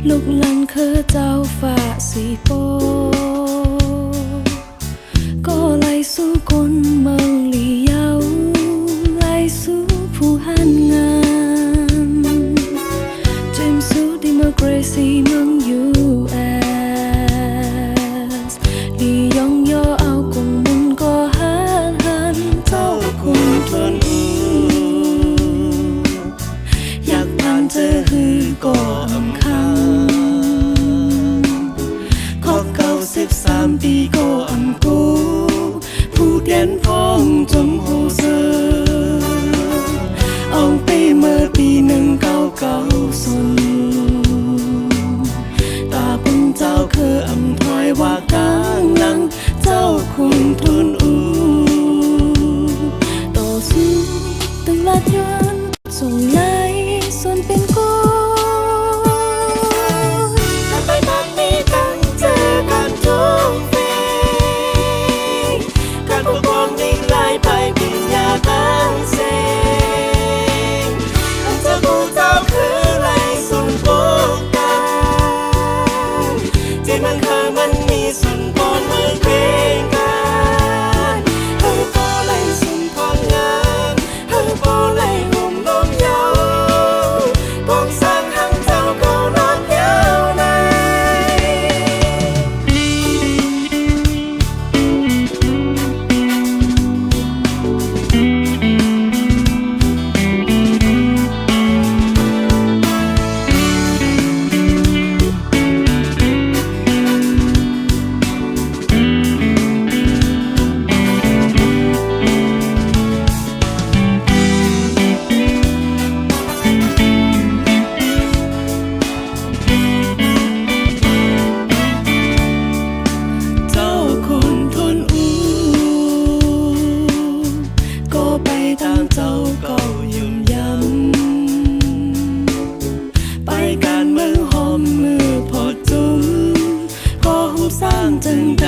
lúc lần khơ trao phạ xì bố có lại su con mừng lì nhau lại su phù han ngàn James su democracy mừng US đi yong yo ao cùng mun có hát han trao cùng thuầnอยากผ่านเจอฮือก็อำคัญ13 ปีก็อำกูผู้เด่นพ้องจมโหเซออองไปเมื่อปี1990ตาปุ่นเจ้าคืออำถอยว่ากลางหลังเจ้าคุณทุนต่อสู้ตึงลาดย้อนส่งไหลส่วนเป็นกูสร้างจังใด